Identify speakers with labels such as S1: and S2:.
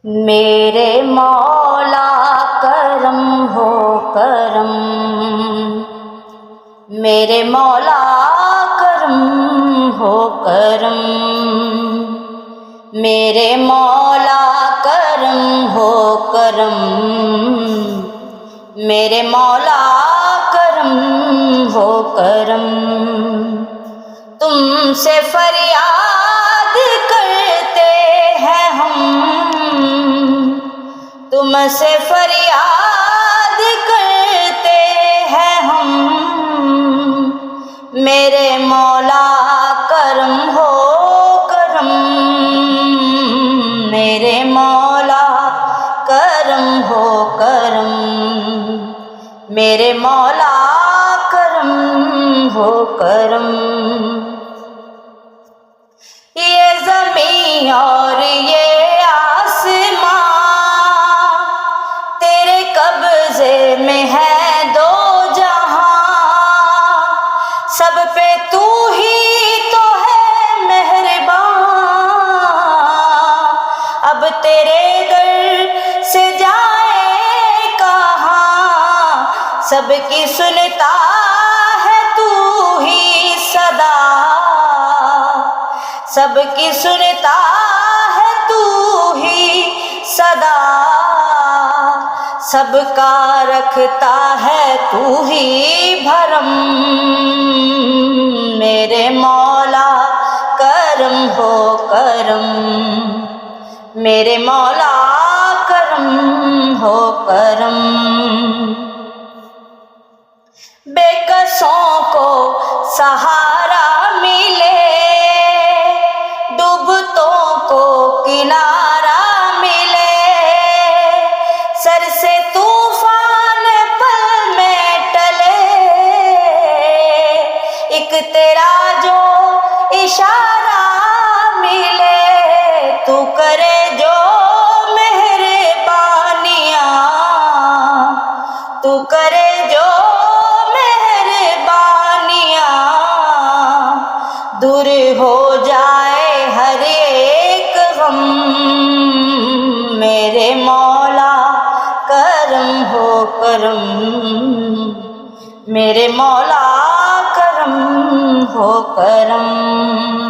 S1: میرے مولا کرم ہو کرم، میرے مولا کرم ہو کرم، میرے مولا کرم ہو کرم، میرے مولا کرم ہو کرم۔ تم سے فریاد کرتے ہیں ہم، تم سے فریاد کرتے ہیں ہم، میرے مولا کرم ہو کرم، میرے مولا کرم ہو کرم، میرے مولا کرم ہو کرم۔ یہ زمین اور یہ آسماں تیرے قبضے میں ہے دو جہاں، سب پہ تو ہی تو ہے مہرباں، اب تیرے در سے جائے کہاں، سب کی سنتا ہے تو ہی صدا، سب کی سنتا ہے تو ہی صدا، سب کا رکھتا ہے تو ہی بھرم، میرے مولا کرم ہو کرم، میرے مولا کرم ہو کرم۔ بے کسوں کو سہارا ملے، ڈوبتوں کو کنارہ ملے، سر سے طوفان پل میں ٹلے، ایک تیرا جو اشارہ ملے، تو کرے جو مہربانیاں، تو کرے جو دور ہو جائے ہر ایک غم، میرے مولا کرم ہو کرم، میرے مولا کرم ہو کرم۔